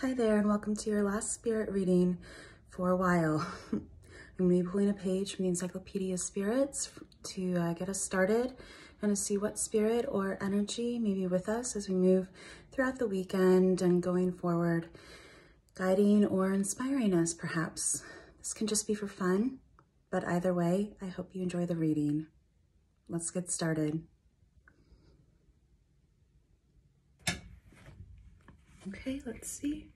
Hi there, and welcome to your last spirit reading for a while. I'm going to be pulling a page from the Encyclopedia of Spirits to get us started and to see what spirit or energy may be with us as we move throughout the weekend and going forward, guiding or inspiring us perhaps. This can just be for fun, but either way, I hope you enjoy the reading. Let's get started. Okay, let's see.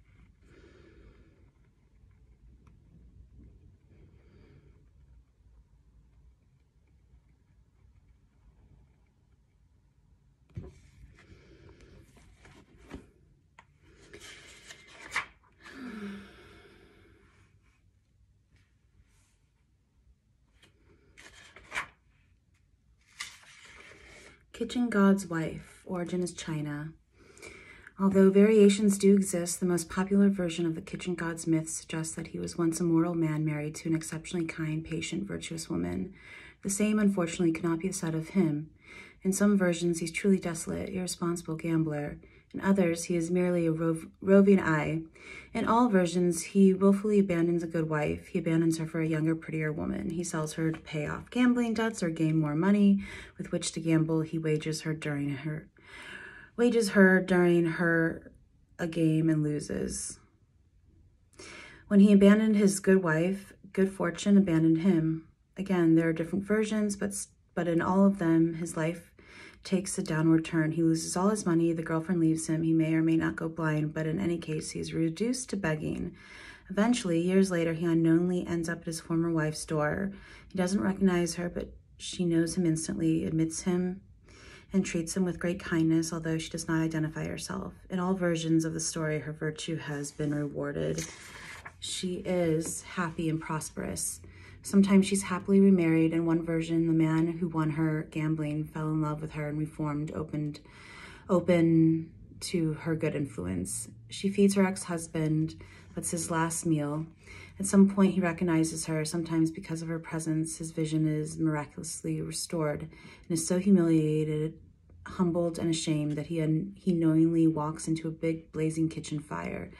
Kitchen God's Wife, origin is China. Although variations do exist, the most popular version of the Kitchen God's myth suggests that he was once a mortal man married to an exceptionally kind, patient, virtuous woman. The same, unfortunately, cannot be said of him. In some versions, he's truly desolate, irresponsible gambler. In others, he is merely a roving eye. In all versions, he willfully abandons a good wife. He abandons her for a younger, prettier woman. He sells her to pay off gambling debts or gain more money with which to gamble. He wages her during a game and loses. When he abandoned his good wife, good fortune abandoned him. Again, there are different versions, but in all of them, his life takes a downward turn. He loses all his money, the girlfriend leaves him, he may or may not go blind, but in any case, he is reduced to begging. Eventually, years later, he unknowingly ends up at his former wife's door. He doesn't recognize her, but she knows him instantly, admits him, and treats him with great kindness, although she does not identify herself. In all versions of the story, her virtue has been rewarded. She is happy and prosperous. Sometimes she's happily remarried. In one version, the man who won her gambling fell in love with her and reformed, open to her good influence. She feeds her ex-husband, but it's his last meal. At some point, he recognizes her. Sometimes because of her presence, his vision is miraculously restored and is so humiliated, humbled, and ashamed that he knowingly walks into a big blazing kitchen fire.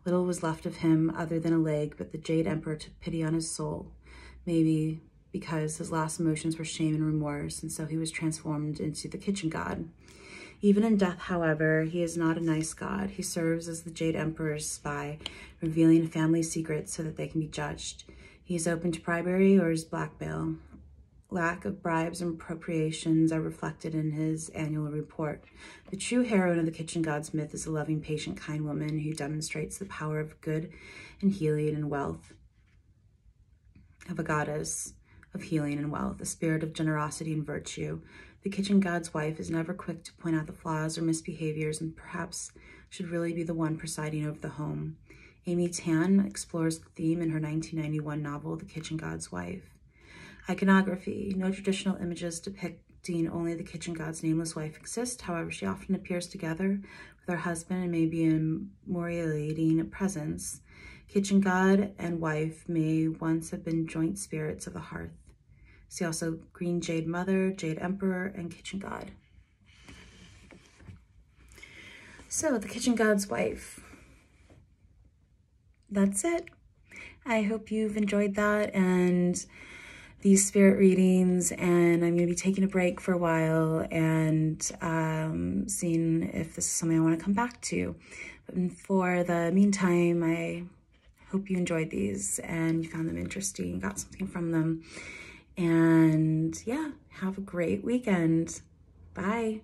Little was left of him other than a leg, but the Jade Emperor took pity on his soul, maybe because his last emotions were shame and remorse, and so he was transformed into the Kitchen God. Even in death, however, he is not a nice god. He serves as the Jade Emperor's spy, revealing family secrets so that they can be judged. He is open to bribery or his blackmail. Lack of bribes and appropriations are reflected in his annual report. The true heroine of the Kitchen God's myth is a loving, patient, kind woman who demonstrates the power of good and healing and wealth, of a goddess of healing and wealth, a spirit of generosity and virtue. The Kitchen God's wife is never quick to point out the flaws or misbehaviors and perhaps should really be the one presiding over the home. Amy Tan explores the theme in her 1991 novel, The Kitchen God's Wife. Iconography. No traditional images depicting only the Kitchen God's nameless wife exist. However, she often appears together with her husband and may be an memorialating presence. Kitchen God and wife may once have been joint spirits of the hearth. See also Green Jade Mother, Jade Emperor, and Kitchen God. So, the Kitchen God's wife. That's it. I hope you've enjoyed that and these spirit readings, and I'm going to be taking a break for a while and seeing if this is something I want to come back to. But for the meantime, I hope you enjoyed these and you found them interesting, got something from them. And yeah, have a great weekend. Bye.